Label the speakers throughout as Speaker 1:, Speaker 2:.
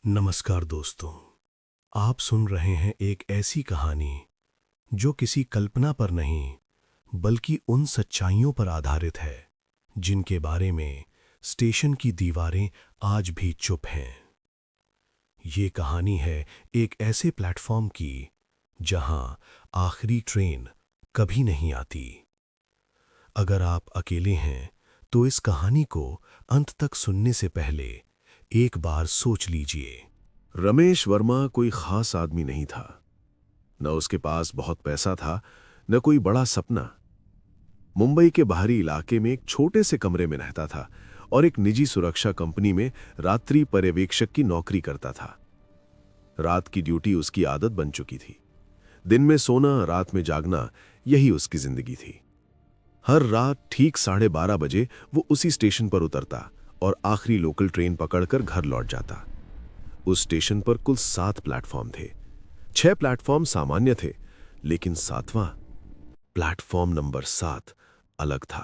Speaker 1: नमस्कार दोस्तों। आप सुन रहे हैं एक ऐसी कहानी जो किसी कल्पना पर नहीं बल्कि उन सच्चाइयों पर आधारित है जिनके बारे में स्टेशन की दीवारें आज भी चुप हैं। ये कहानी है एक ऐसे प्लेटफॉर्म की जहां आखिरी ट्रेन कभी नहीं आती। अगर आप अकेले हैं तो इस कहानी को अंत तक सुनने से पहले एक बार सोच लीजिए।
Speaker 2: रमेश वर्मा कोई खास आदमी नहीं था। न उसके पास बहुत पैसा था, न कोई बड़ा सपना। मुंबई के बाहरी इलाके में एक छोटे से कमरे में रहता था और एक निजी सुरक्षा कंपनी में रात्रि पर्यवेक्षक की नौकरी करता था। रात की ड्यूटी उसकी आदत बन चुकी थी। दिन में सोना, रात में जागना, यही उसकी जिंदगी थी। हर रात ठीक 12:30 बजे वो उसी स्टेशन पर उतरता और आखिरी लोकल ट्रेन पकड़कर घर लौट जाता। उस स्टेशन पर कुल 7 प्लेटफॉर्म थे। 6 प्लेटफॉर्म सामान्य थे, लेकिन 7वां प्लेटफॉर्म नंबर 7 अलग था।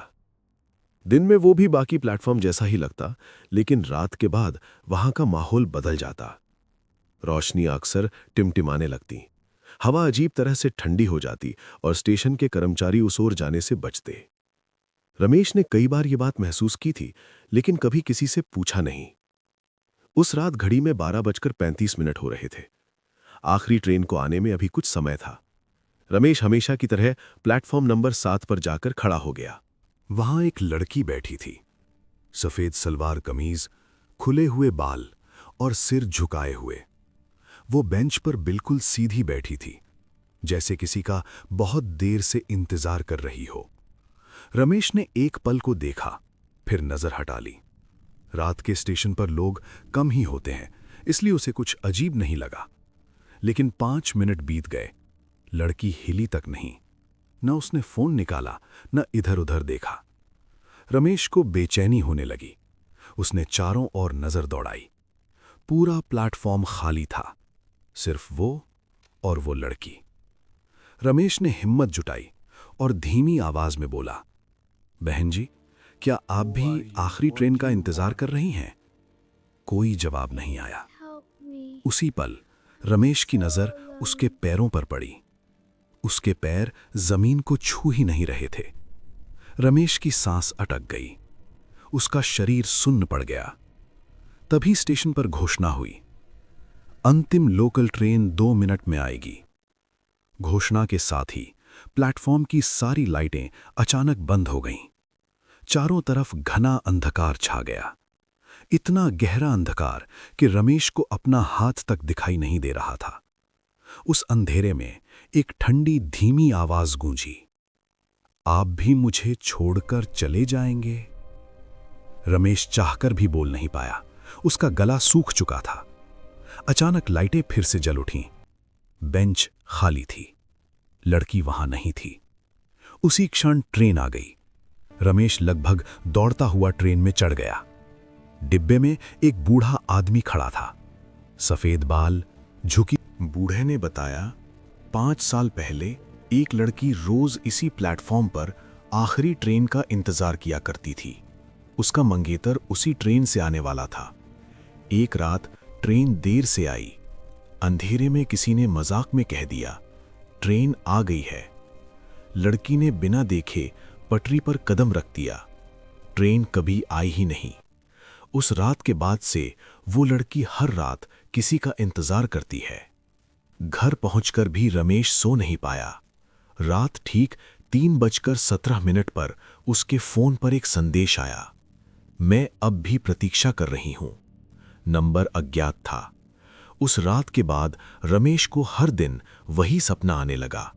Speaker 2: दिन में वो भी बाकी प्लेटफॉर्म जैसा ही लगता, लेकिन रात के बाद वहां का माहौल बदल जाता। रोशनी अक्सर टिमटिमाने लगती, हवा अजीब तरह से ठंडी हो जाती और स्टेशन के कर्मचारी उस ओर जाने से बचते। रमेश ने कई बार ये बात महसूस की थी, लेकिन कभी किसी से पूछा नहीं। उस रात घड़ी में 12:35 हो रहे थे। आखिरी ट्रेन को आने में अभी कुछ समय था। रमेश हमेशा की तरह प्लेटफॉर्म नंबर 7 पर जाकर खड़ा हो गया।
Speaker 1: वहां एक लड़की बैठी थी, सफेद सलवार कमीज, खुले हुए बाल और सिर झुकाए हुए। वो बेंच पर बिल्कुल सीधी बैठी थी, जैसे किसी का बहुत देर से इंतजार कर रही हो। रमेश ने एक पल को देखा, फिर नजर हटा ली। रात के स्टेशन पर लोग कम ही होते हैं, इसलिए उसे कुछ अजीब नहीं लगा। लेकिन 5 मिनट बीत गए, लड़की हिली तक नहीं। न उसने फोन निकाला, न इधर उधर देखा। रमेश को बेचैनी होने लगी। उसने चारों ओर नजर दौड़ाई। पूरा प्लेटफॉर्म खाली था, सिर्फ वो और वो लड़की। रमेश ने हिम्मत जुटाई और धीमी आवाज में बोला, बहन जी, क्या आप भी आखिरी ट्रेन का इंतजार कर रही हैं? कोई जवाब नहीं आया। उसी पल रमेश की नजर उसके पैरों पर पड़ी। उसके पैर जमीन को छू ही नहीं रहे थे। रमेश की सांस अटक गई, उसका शरीर सुन्न पड़ गया। तभी स्टेशन पर घोषणा हुई, अंतिम लोकल ट्रेन 2 मिनट में आएगी। घोषणा के साथ ही प्लेटफॉर्म की सारी लाइटें अचानक बंद हो गईं। चारों तरफ घना अंधकार छा गया, इतना गहरा अंधकार कि रमेश को अपना हाथ तक दिखाई नहीं दे रहा था। उस अंधेरे में एक ठंडी धीमी आवाज गूंजी, आप भी मुझे छोड़कर चले जाएंगे? रमेश चाहकर भी बोल नहीं पाया, उसका गला सूख चुका था। अचानक लाइटें फिर से जल उठीं। बेंच खाली थी, लड़की वहां नहीं थी। उसी क्षण ट्रेन आ गई। रमेश लगभग दौड़ता हुआ ट्रेन में चढ़ गया। डिब्बे में एक बूढ़ा आदमी खड़ा था, सफेद बाल, झुकी।
Speaker 2: बूढ़े ने बताया, 5 साल पहले एक लड़की रोज इसी प्लेटफॉर्म पर आखिरी ट्रेन का इंतजार किया करती थी। उसका मंगेतर उसी ट्रेन से आने वाला था। एक रात ट्रेन देर से आई। अंधेरे में किसी ने मजाक में कह दिया, ट्रेन आ गई है। लड़की ने बिना देखे पटरी पर कदम रख दिया। ट्रेन कभी आई ही नहीं। उस रात के बाद से वो लड़की हर रात किसी का इंतजार करती है। घर पहुंचकर भी रमेश सो नहीं पाया। रात ठीक 3:17 पर उसके फोन पर एक संदेश आया, मैं अब भी प्रतीक्षा कर रही हूं। नंबर अज्ञात था। उस रात के बाद रमेश को हर दिन वही सपना आने लगा,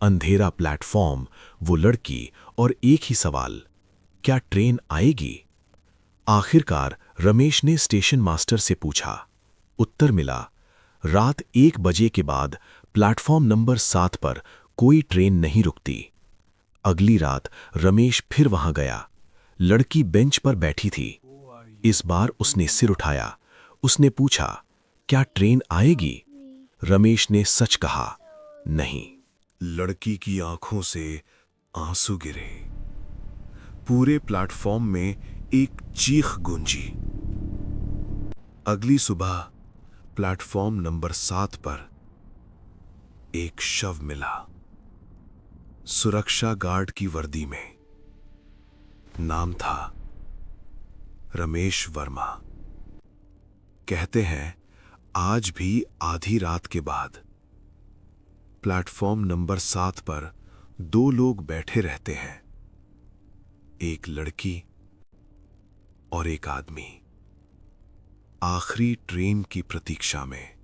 Speaker 2: अंधेरा प्लेटफॉर्म, वो लड़की और एक ही सवाल, क्या ट्रेन आएगी? आखिरकार रमेश ने स्टेशन मास्टर से पूछा। उत्तर मिला, रात 1 बजे के बाद प्लेटफॉर्म नंबर 7 पर कोई ट्रेन नहीं रुकती। अगली रात रमेश फिर वहां गया। लड़की बेंच पर बैठी थी। इस बार उसने सिर उठाया। उसने पूछा, क्या ट्रेन आएगी? रमेश ने सच कहा, नहीं।
Speaker 1: लड़की की आंखों से आंसू गिरे। पूरे प्लेटफॉर्म में एक चीख गूंजी। अगली सुबह प्लेटफॉर्म नंबर 7 पर एक शव मिला, सुरक्षा गार्ड की वर्दी में। नाम था रमेश वर्मा। कहते हैं आज भी आधी रात के बाद प्लेटफॉर्म नंबर 7 पर 2 लोग बैठे रहते हैं, एक लड़की और एक आदमी, आखिरी ट्रेन की प्रतीक्षा में।